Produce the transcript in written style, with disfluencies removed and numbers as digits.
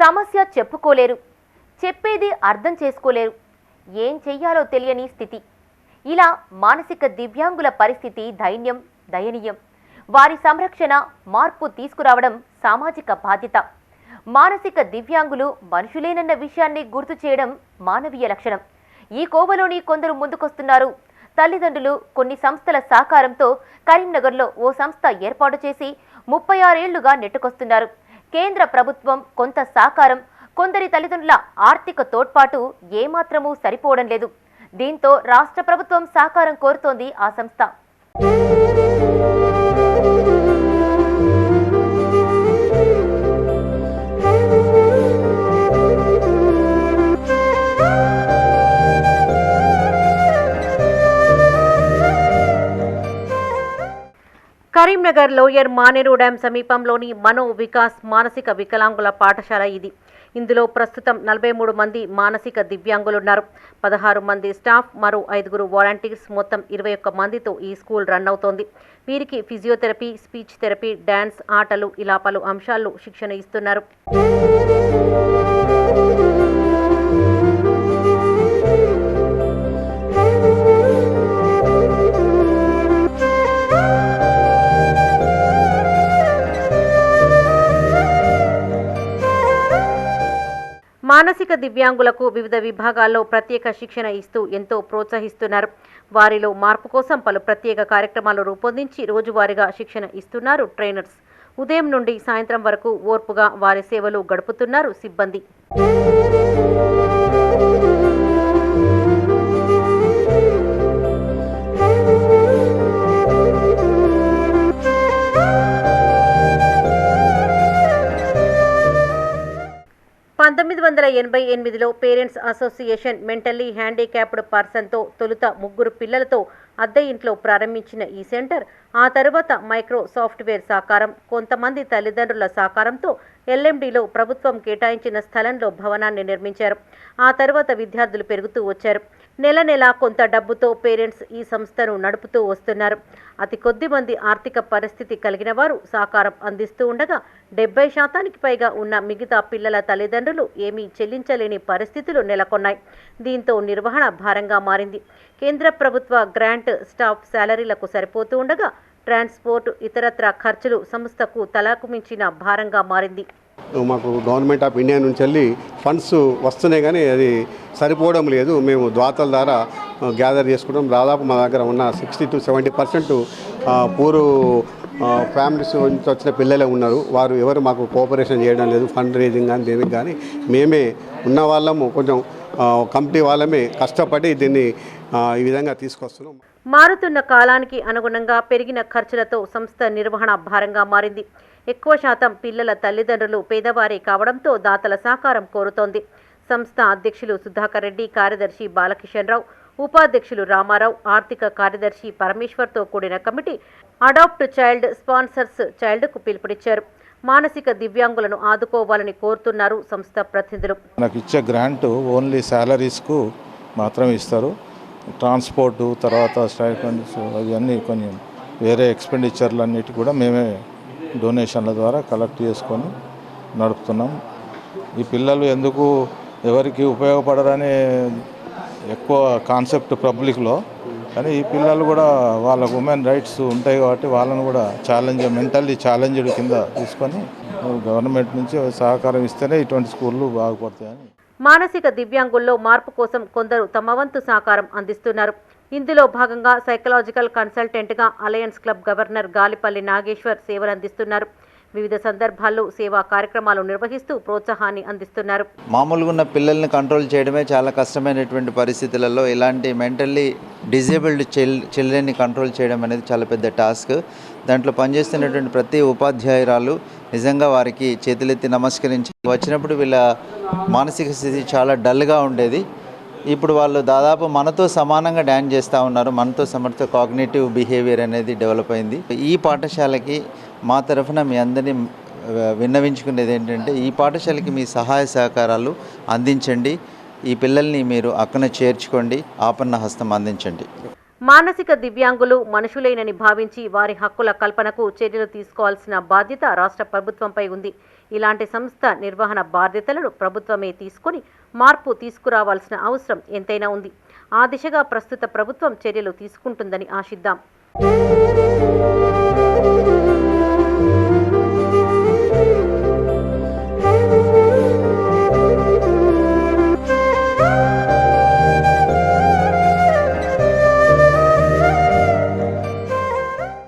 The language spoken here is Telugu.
సమస్య చెప్పుకోలేరు, చెప్పేది అర్థం చేసుకోలేరు, ఏం చెయ్యాలో తెలియని స్థితి. ఇలా మానసిక దివ్యాంగుల పరిస్థితి దయనీయం. వారి సంరక్షణ, మార్పు తీసుకురావడం సామాజిక బాధ్యత. మానసిక దివ్యాంగులు మనుషులేనన్న విషయాన్ని గుర్తు చేయడం మానవీయ లక్షణం. ఈ కోవలోని కొందరు ముందుకొస్తున్నారు. తల్లిదండ్రులు, కొన్ని సంస్థల సహకారంతో కరీంనగర్లో ఓ సంస్థ ఏర్పాటు చేసి 36 ఏళ్లుగా నెట్టుకొస్తున్నారు. కేంద్ర ప్రభుత్వం కొంత సహకారం, కొందరి తల్లిదండ్రుల ఆర్థిక తోడ్పాటు ఏమాత్రమూ సరిపోవడం లేదు. దీంతో రాష్ట్ర ప్రభుత్వం సహకారం కోరుతోంది ఆ సంస్థ. కరీంనగర్ లోయర్ మానేరు డ్యాం సమీపంలోని మనో వికాస్ మానసిక వికలాంగుల పాఠశాల ఇది. ఇందులో ప్రస్తుతం 43 మంది మానసిక దివ్యాంగులున్నారు. 16 మంది స్టాఫ్, మరో 5 వాలంటీర్స్, మొత్తం 21 మందితో ఈ స్కూల్ రన్ అవుతోంది. వీరికి ఫిజియోథెరపీ, స్పీచ్ థెరపీ, డ్యాన్స్, ఆటలు ఇలా పలు అంశాల్లో శిక్షణ ఇస్తున్నారు. మానసిక దివ్యాంగులకు వివిధ విభాగాల్లో ప్రత్యేక శిక్షణ ఇస్తూ ఎంతో ప్రోత్సహిస్తున్నారు. వారిలో మార్పు కోసం పలు ప్రత్యేక కార్యక్రమాలు రూపొందించి రోజువారీగా శిక్షణ ఇస్తున్నారు ట్రైనర్స్. ఉదయం నుండి సాయంత్రం వరకు ఓర్పుగా వారి సేవలు గడుపుతున్నారు సిబ్బంది. లో పేరెంట్స్ అసోసియేషన్ మెంటల్లీ హ్యాండిక్యాప్డ్ పర్సన్తో తొలుత 3 పిల్లలతో అద్దె ఇంట్లో ప్రారంభించిన ఈ సెంటర్ ఆ తరువాత మైక్రో సాఫ్ట్వేర్ సహకారం, కొంతమంది తల్లిదండ్రుల సహకారంతో ఎల్ఎండిలో ప్రభుత్వం కేటాయించిన స్థలంలో భవనాన్ని నిర్మించారు. ఆ తర్వాత విద్యార్థులు పెరుగుతూ వచ్చారు. నెల కొంత డబ్బుతో పేరెంట్స్ ఈ సంస్థను నడుపుతూ వస్తున్నారు. అతి కొద్ది మంది ఆర్థిక పరిస్థితి కలిగిన వారు సహకారం అందిస్తూ ఉండగా 70% పైగా ఉన్న మిగతా పిల్లల తల్లిదండ్రులు ఏమీ చెల్లించలేని పరిస్థితులు నెలకొన్నాయి. దీంతో నిర్వహణ భారంగా మారింది. కేంద్ర ప్రభుత్వ గ్రాంట్ స్టాఫ్ శాలరీలకు సరిపోతూ ఉండగా ట్రాన్స్పోర్ట్, ఇతరత్ర ఖర్చులు సంస్థకు తలకు మించిన భారంగా మారింది. మాకు గవర్నమెంట్ ఆఫ్ ఇండియా నుంచి వెళ్ళి ఫండ్స్ వస్తున్నాయి కానీ అది సరిపోవడం లేదు. మేము దాతల ద్వారా గ్యాదర్ చేసుకుంటాం. దాదాపు మా దగ్గర ఉన్న 60 to 70% పూర్ ఫ్యామిలీస్ నుంచి వచ్చిన పిల్లలే ఉన్నారు. వారు ఎవరు మాకు కోఆపరేషన్ చేయడం లేదు, ఫండ్ రేజింగ్ కానీ దేనికి కానీ. మేమే ఉన్న వాళ్ళము కొంచెం కంపెనీ వాళ్ళమే కష్టపడి దీన్ని ఈ విధంగా తీసుకొస్తున్నాం. మారుతున్న కాలానికి అనుగుణంగా పెరిగిన ఖర్చులతో సంస్థ నిర్వహణ భారంగా మారింది. ఎక్కువ శాతం పిల్లల తల్లిదండ్రులు పేదవారే కావడంతో దాతల సహకారం కోరుతోంది. సంస్థ అధ్యక్షులు సుధాకర్ రెడ్డి, కార్యదర్శి బాలకిషన్ రావు, ఉపాధ్యక్షులు రామారావు, ఆర్థిక కార్యదర్శి పరమేశ్వర్తో కూడిన కమిటీ అడాప్ట్ చైల్డ్ స్పాన్సర్స్ చైల్డ్కు పిలుపునిచ్చారు. మానసిక దివ్యాంగులను ఆదుకోవాలని కోరుతున్నారు సంస్థ ప్రతినిధులు. నాకు ఇచ్చే గ్రాంట్ ఓన్లీ శాలరీస్కు మాత్రమే ఇస్తారు. ట్రాన్స్పోర్టు, తర్వాత స్టైపెండ్స్, అవన్నీ కొన్ని వేరే ఎక్స్పెండిచర్లు అన్నిటి కూడా మేమే డొనేషన్ల ద్వారా కలెక్ట్ చేసుకొని నడుపుతున్నాం. ఈ పిల్లలు ఎందుకు ఎవరికి ఉపయోగపడరని ఎక్కువ కాన్సెప్ట్ పబ్లిక్లో, కానీ ఈ పిల్లలు కూడా వాళ్ళ ఉమెన్ రైట్స్ ఉంటాయి కాబట్టి వాళ్ళను కూడా మెంటల్లీ ఛాలెంజ్డ్ కింద తీసుకొని గవర్నమెంట్ నుంచి సహకారం ఇస్తేనే ఇటువంటి స్కూళ్ళు బాగుపడతాయని. మానసిక దివ్యాంగుల్లో మార్పు కోసం కొందరు తమ వంతు సహకారం అందిస్తున్నారు. ఇందులో భాగంగా సైకలాజికల్ కన్సల్టెంట్గా alliance club governor Galipalli Nageshwar సేవలందిస్తున్నారు. వివిధ సందర్భాల్లో సేవా కార్యక్రమాలు నిర్వహిస్తూ ప్రోత్సాహాన్ని అందిస్తున్నారు. మామూలుగా ఉన్న పిల్లల్ని కంట్రోల్ చేయడమే చాలా కష్టమైనటువంటి పరిస్థితులలో ఇలాంటి మెంటల్లీ డిజేబుల్డ్ చిల్డ్రన్ని కంట్రోల్ చేయడం అనేది చాలా పెద్ద టాస్క్. దాంట్లో పనిచేస్తున్నటువంటి ప్రతి ఉపాధ్యాయురాలు నిజంగా వారికి చేతులెత్తి నమస్కరించి, వచ్చినప్పుడు వీళ్ళ మానసిక స్థితి చాలా డల్గా ఉండేది. ఇప్పుడు వాళ్ళు దాదాపు మనతో సమానంగా డ్యాన్స్ చేస్తూ ఉన్నారు. మనతో సమర్థ కాగ్నిటివ్ బిహేవియర్ అనేది డెవలప్ అయింది. ఈ పాఠశాలకి మా తరఫున మీ అందరినీ విన్నవించుకునేది ఏంటంటే, ఈ పాఠశాలకి మీ సహాయ సహకారాలు అందించండి. ఈ పిల్లల్ని మీరు అక్కన చేర్చుకోండి, ఆపన్న హస్తం అందించండి. మానసిక దివ్యాంగులు మనుషులేనని భావించి వారి హక్కుల కల్పనకు చర్యలు తీసుకోవాల్సిన బాధ్యత రాష్ట్ర ప్రభుత్వంపై ఉంది. ఇలాంటి సంస్థ నిర్వహణ బాధ్యతలను ప్రభుత్వమే తీసుకొని మార్పు తీసుకురావాల్సిన అవసరం ఎంతైనా ఉంది. ఆ దిశగా ప్రస్తుత ప్రభుత్వం చర్యలు తీసుకుంటుందని ఆశిద్దాం.